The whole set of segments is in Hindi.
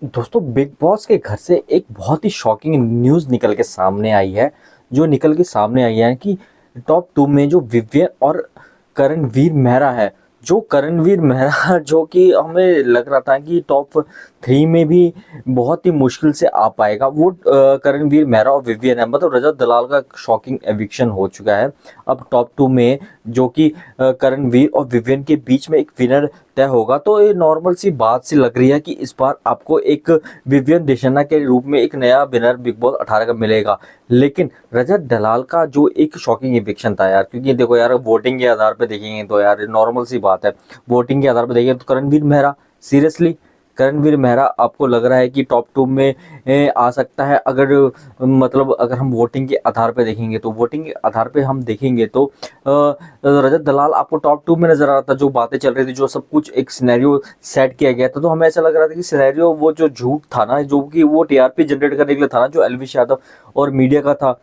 दोस्तों, बिग बॉस के घर से एक बहुत ही शॉकिंग न्यूज़ निकल के सामने आई है। जो निकल के सामने आई है कि टॉप 2 में जो विवियन और करणवीर मेहरा है। जो करणवीर मेहरा जो कि हमें लग रहा था कि टॉप 3 में भी बहुत ही मुश्किल से आ पाएगा, वो करणवीर मेहरा और विवियन है। मतलब रजत दलाल का शॉकिंग एविक्शन हो चुका है। अब टॉप 2 में जो कि करणवीर और विवियन के बीच में एक विनर तय होगा, तो ये नॉर्मल सी बात सी लग रही है कि इस बार आपको एक विवियन दिशाना के रूप में एक नया विनर बिग बॉस 18 का मिलेगा। लेकिन रजत दलाल का जो एक शॉकिंग इविक्शन था यार, क्योंकि देखो यार, वोटिंग के आधार पे देखेंगे तो यार नॉर्मल सी बात है। वोटिंग के आधार पे देखेंगे तो करणवीर मेहरा, सीरियसली करणवीर मेहरा आपको लग रहा है कि टॉप 2 में आ सकता है? अगर मतलब अगर हम वोटिंग के आधार पे देखेंगे तो वोटिंग के आधार पे हम देखेंगे तो रजत दलाल आपको टॉप 2 में नजर आ रहा था। जो बातें चल रही थी, जो सब कुछ एक सिनेरियो सेट किया गया था, तो हमें ऐसा लग रहा था कि सिनेरियो वो जो झूठ था ना, जो कि वो टीआरपी जनरेट करने के लिए था ना, जो एलविश यादव और मीडिया का था,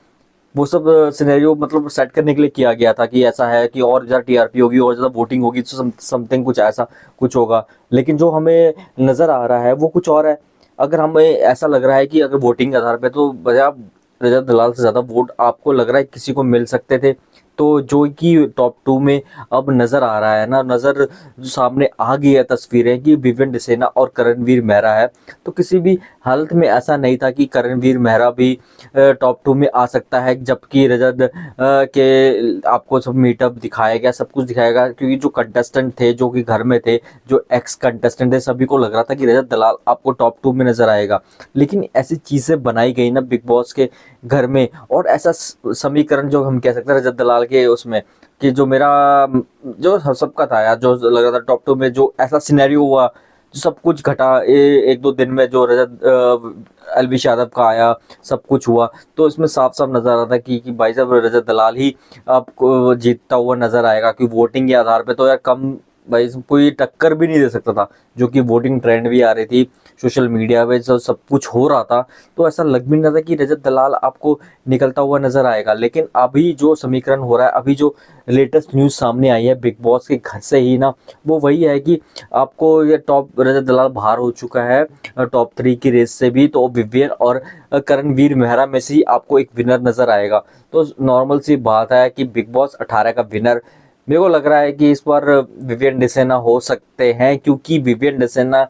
वो सब सिनेरियो मतलब सेट करने के लिए किया गया था कि ऐसा है कि और ज़्यादा टीआरपी होगी और ज़्यादा वोटिंग होगी, तो समथिंग कुछ ऐसा कुछ होगा। लेकिन जो हमें नज़र आ रहा है वो कुछ और है। अगर हमें ऐसा लग रहा है कि अगर वोटिंग के आधार पे तो बजाय रजत दलाल से ज़्यादा वोट आपको लग रहा है किसी को मिल सकते थे, तो जो कि टॉप 2 में अब नज़र आ रहा है ना, नज़र जो सामने आ गई है तस्वीरें कि विवियन डिसेना और करणवीर मेहरा है। तो किसी भी हालत में ऐसा नहीं था कि करणवीर मेहरा भी टॉप 2 में आ सकता है, जबकि रजत के आपको सब मीटअप दिखाया गया, सब कुछ दिखाया गया, क्योंकि जो कंटेस्टेंट थे जो कि घर में थे, जो एक्स कंटेस्टेंट थे, सभी को लग रहा था कि रजत दलाल आपको टॉप 2 में नजर आएगा। लेकिन ऐसी चीज़ें बनाई गई ना बिग बॉस के घर में, और ऐसा समीकरण जो हम कह सकते हैं रजत दलाल के उसमें, कि जो मेरा जो सबका था यार, जो लग रहा था टॉप 2 में, जो ऐसा सिनेरियो हुआ, जो सब कुछ घटा एक दो दिन में, जो रजत एलविश यादव का आया, सब कुछ हुआ, तो इसमें साफ साफ नजर आ रहा था कि भाई साहब रजत दलाल ही आपको जीतता हुआ नजर आएगा। कि वोटिंग के आधार पे तो यार कम, भाई कोई टक्कर भी नहीं दे सकता था। जो कि वोटिंग ट्रेंड भी आ रही थी सोशल मीडिया पे, जो सब कुछ हो रहा था, तो ऐसा लग भी नहीं रहा था कि रजत दलाल आपको निकलता हुआ नजर आएगा। लेकिन अभी जो समीकरण हो रहा है, अभी जो लेटेस्ट न्यूज़ सामने आई है बिग बॉस के घर से ही ना, वो वही है कि आपको ये टॉप रजत दलाल बाहर हो चुका है टॉप 3 की रेस से भी। तो विवियन और करणवीर मेहरा में से ही आपको एक विनर नजर आएगा। तो नॉर्मल सी बात है कि बिग बॉस 18 का विनर मेरे को लग रहा है कि इस बार विवियन डिसेना हो सकते हैं, क्योंकि विवियन डिसेना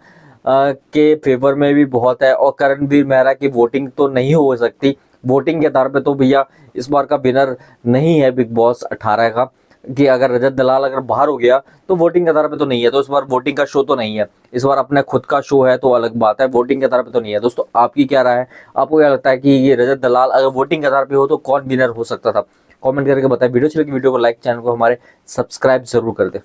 के फेवर में भी बहुत है, और करणवीर मेहरा की वोटिंग तो नहीं हो सकती। वोटिंग के आधार पे तो भैया इस बार का विनर नहीं है बिग बॉस 18 का। कि अगर रजत दलाल अगर बाहर हो गया तो वोटिंग के आधार पे तो नहीं है, तो इस बार वोटिंग का शो तो नहीं है। इस बार अपना खुद का शो है तो अलग बात है, वोटिंग के आधार पे तो नहीं है। दोस्तों, आपकी क्या राय है? आपको क्या लगता है कि ये रजत दलाल अगर वोटिंग के आधार पे हो तो कौन विनर हो सकता था? कमेंट करके बताएं। वीडियो अच्छी लगी वीडियो को लाइक, चैनल को हमारे सब्सक्राइब जरूर कर दें।